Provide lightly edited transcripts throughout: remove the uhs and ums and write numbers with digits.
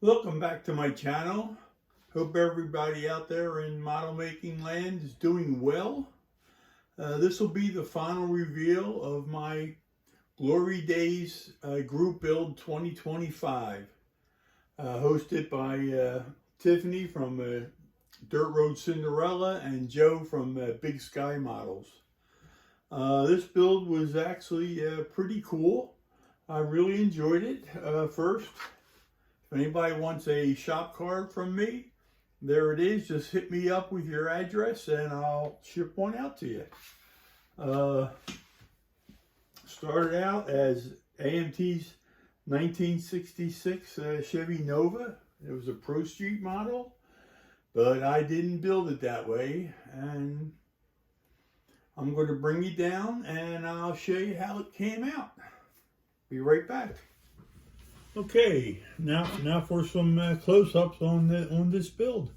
Welcome back to my channel. Hope everybody out there in model making land is doing well. This will be the final reveal of my Glory Days group build 2025, hosted by Tiffany from Dirt Road Cinderella and Joe from Big Sky Models. This build was actually pretty cool. I really enjoyed it. First, if anybody wants a shop card from me, there it is. Just hit me up with your address and I'll ship one out to you. Started out as AMT's 1966 Chevy Nova. It was a Pro Street model, but I didn't build it that way. And I'm going to bring you down and I'll show you how it came out. Be right back. Okay, now for some close-ups on this build.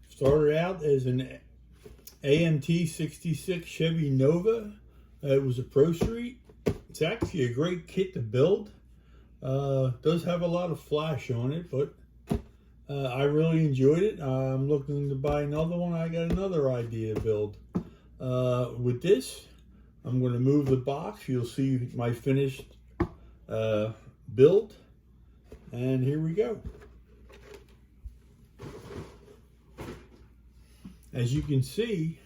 Started out as an AMT 66 Chevy Nova. It was a Pro Street. It's actually a great kit to build. Does have a lot of flash on it, but I really enjoyed it. I'm looking to buy another one. I got another idea to build. With this, I'm going to move the box. You'll see my finished build. And here we go. As you can see,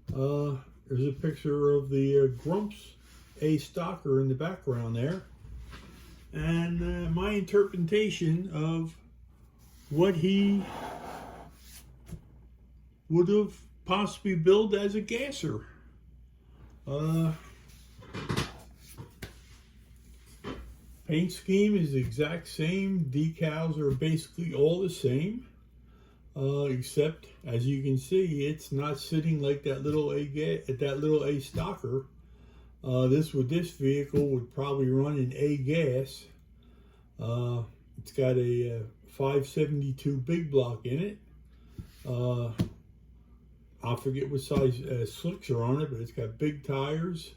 there's a picture of the Grump's A Stalker in the background there. And my interpretation of what he would have possibly built as a gasser. Paint scheme is the exact same. Decals are basically all the same, except as you can see, it's not sitting like that little A Stalker. This vehicle would probably run in A gas. It's got a 572 Big Block in it. I forget what size slicks are on it, but it's got big tires.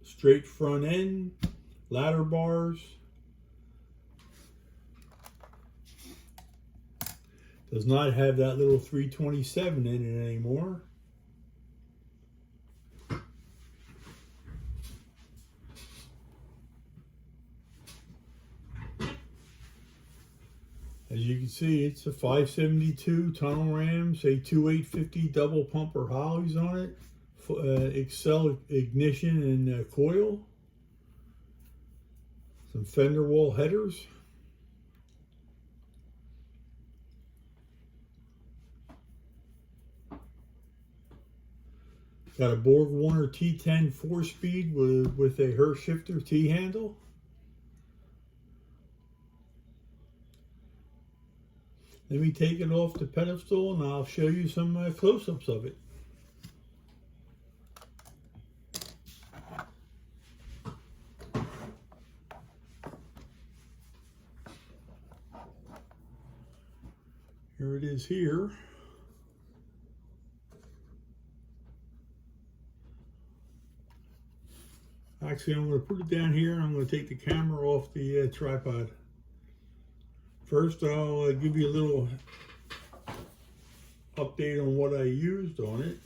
Straight front end, ladder bars. Does not have that little 327 in it anymore. As you can see, it's a 572 tunnel ram, say 2850 double pumper Hollies on it. Excel ignition and coil, some fender wall headers, got a Borg Warner T10 4-speed with a Hurst shifter T-handle. Let me take it off the pedestal and I'll show you some close-ups of it. Here it is here. Actually, I'm going to put it down here and I'm going to take the camera off the tripod. First, I'll give you a little update on what I used on it.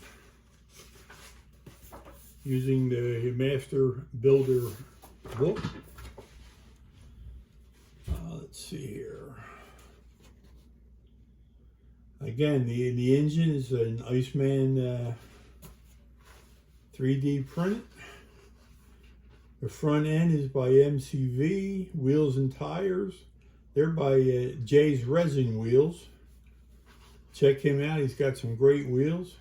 Using the Master Builder book. Let's see here. Again, the engine is an Iceman 3D print. The front end is by MCV. Wheels and tires, they're by Jay's Resin Wheels. Check him out, he's got some great wheels.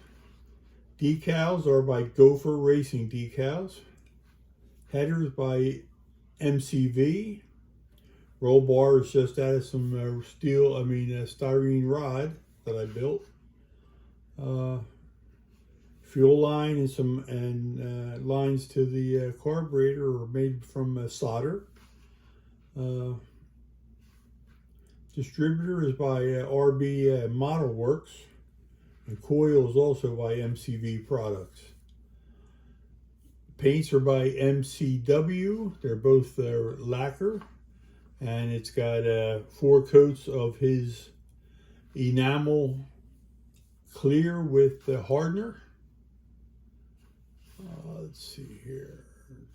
Decals are by Gopher Racing Decals. Headers by MCV. Roll bar is just out of some styrene rod that I built. Fuel line and some lines to the carburetor are made from solder. Distributor is by RB Model Works, and coil is also by MCV Products. Paints are by MCW. They're both lacquer. And it's got 4 coats of his enamel clear with the hardener. Let's see here.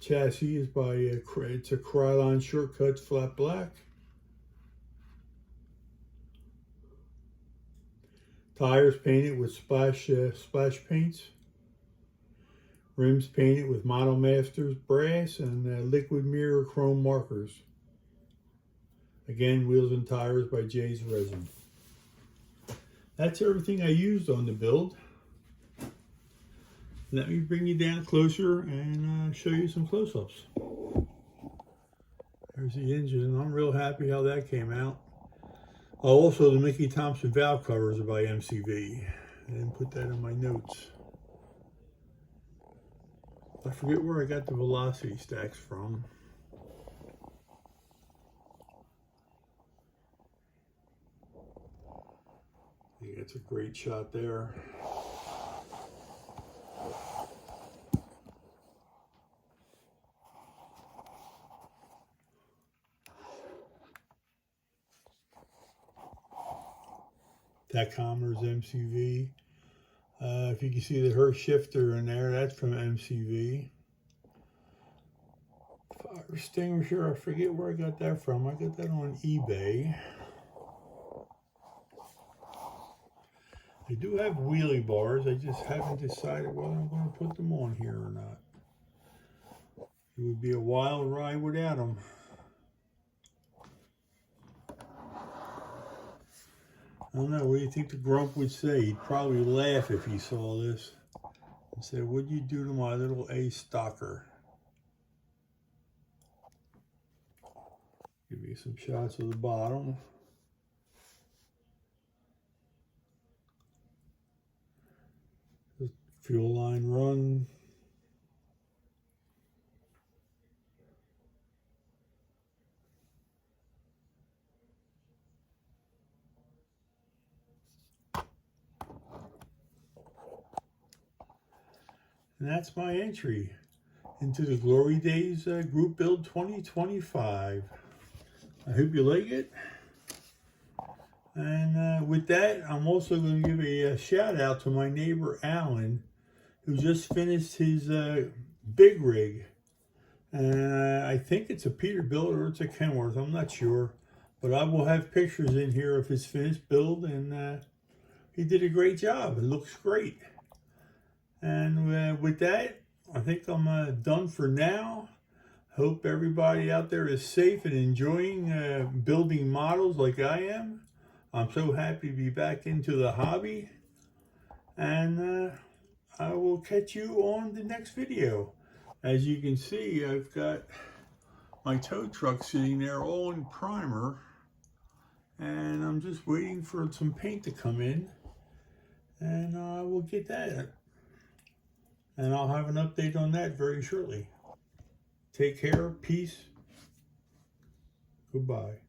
Chassis is by it's a Krylon Shortcuts flat black. Tires painted with splash paints. Rims painted with Model Masters brass and liquid mirror chrome markers. Again, wheels and tires by Jay's Resin. That's everything I used on the build. Let me bring you down closer and show you some close-ups. There's the engine. I'm real happy how that came out. Oh, also, the Mickey Thompson valve covers are by MCV. I didn't put that in my notes. I forget where I got the velocity stacks from. I think that's a great shot there. Tachometer's MCV. If you can see the Hurst shifter in there, that's from MCV. Fire extinguisher, I forget where I got that from. I got that on eBay. I do have wheelie bars. I just haven't decided whether I'm going to put them on here or not. It would be a wild ride without them. I don't know, what do you think the Grump would say? He'd probably laugh if he saw this and say, what'd you do to my little A stalker? Give you some shots of the bottom. The fuel line run. And that's my entry into the Glory Days Group Build 2025. I hope you like it. And with that, I'm also going to give a shout out to my neighbor Alan, who just finished his big rig. And I think it's a Peterbilt or it's a Kenworth, I'm not sure. But I will have pictures in here of his finished build, and he did a great job. It looks great. And with that, I think I'm done for now. Hope everybody out there is safe and enjoying building models like I am. I'm so happy to be back into the hobby. And I will catch you on the next video. As you can see, I've got my tow truck sitting there all in primer. And I'm just waiting for some paint to come in. And I will get that. And I'll have an update on that very shortly. Take care, peace, goodbye.